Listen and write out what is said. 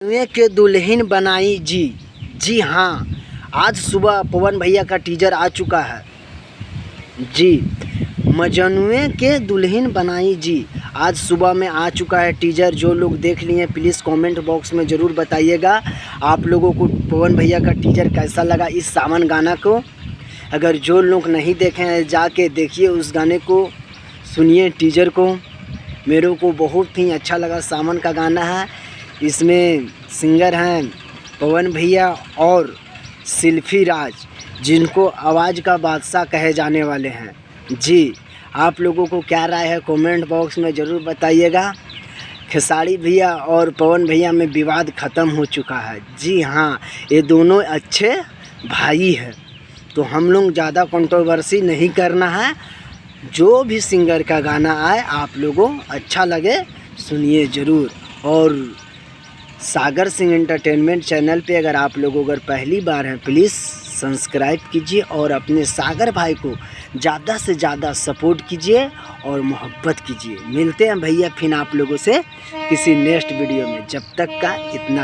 कुएं के दुल्हन बनाई जी। जी हाँ, आज सुबह पवन भैया का टीजर आ चुका है जी। मजनुए के दुल्हन बनाई जी, आज सुबह में आ चुका है टीजर। जो लोग देख लिए प्लीज़ कमेंट बॉक्स में ज़रूर बताइएगा आप लोगों को पवन भैया का टीजर कैसा लगा, इस सावन गाना को। अगर जो लोग नहीं देखे हैं जाके देखिए उस गाने को, सुनिए टीजर को। मेरे को बहुत ही अच्छा लगा, सावन का गाना है। इसमें सिंगर हैं पवन भैया और शिल्पी राज, जिनको आवाज़ का बादशाह कहे जाने वाले हैं जी। आप लोगों को क्या राय है कमेंट बॉक्स में ज़रूर बताइएगा। खेसारी भैया और पवन भैया में विवाद ख़त्म हो चुका है जी हाँ, ये दोनों अच्छे भाई हैं, तो हम लोग ज़्यादा कंट्रोवर्सी नहीं करना है। जो भी सिंगर का गाना आए आप लोगों अच्छा लगे सुनिए ज़रूर। और सागर सिंह एंटरटेनमेंट चैनल पे अगर आप लोग अगर पहली बार हैं प्लीज़ सब्सक्राइब कीजिए और अपने सागर भाई को ज़्यादा से ज़्यादा सपोर्ट कीजिए और मोहब्बत कीजिए। मिलते हैं भैया फिर आप लोगों से किसी नेक्स्ट वीडियो में, जब तक का इतना।